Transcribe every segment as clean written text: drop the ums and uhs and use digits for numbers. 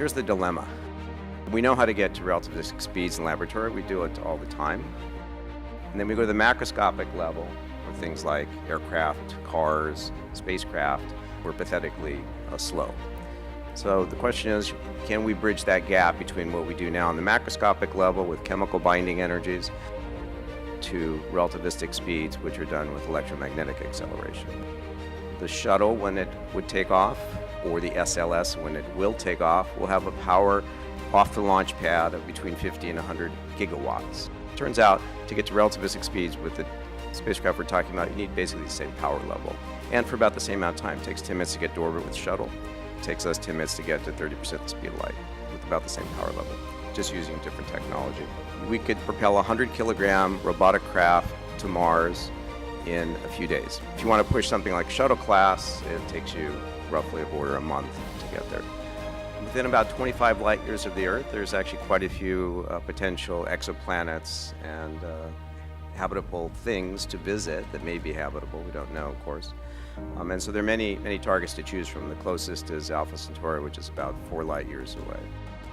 Here's the dilemma. We know how to get to relativistic speeds in laboratory. We do it all the time. And then we go to the macroscopic level where things like aircraft, cars, spacecraft, we're pathetically slow. So the question is, can we bridge that gap between what we do now on the macroscopic level with chemical binding energies to relativistic speeds, which are done with electromagnetic acceleration? The shuttle, when it would take off, or the SLS, when it will take off, will have a power off the launch pad of between 50 and 100 gigawatts. Turns out, to get to relativistic speeds with the spacecraft we're talking about, you need basically the same power level. And for about the same amount of time. It takes 10 minutes to get to orbit with the shuttle. It takes us 10 minutes to get to 30% the speed of light with about the same power level, just using different technology. We could propel a 100-kilogram robotic craft to Mars in a few days. If you want to push something like shuttle class, it takes you roughly a month to get there. Within about 25 light years of the Earth, there's actually quite a few potential exoplanets and habitable things to visit that may be habitable. We don't know, of course. And so there are many targets to choose from. The closest is Alpha Centauri, which is about 4 light years away.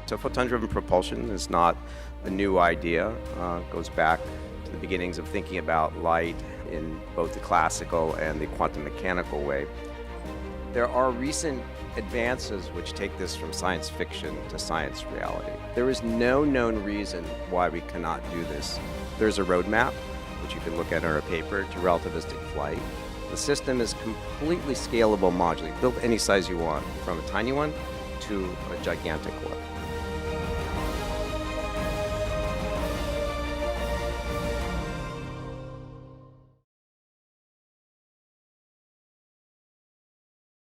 So photon-driven propulsion is not a new idea. It goes back to the beginnings of thinking about light in both the classical and the quantum mechanical way. There are recent advances which take this from science fiction to science reality. There is no known reason why we cannot do this. There's a roadmap, which you can look at in our paper, to relativistic flight. The system is completely scalable modular, built any size you want, from a tiny one to a gigantic one.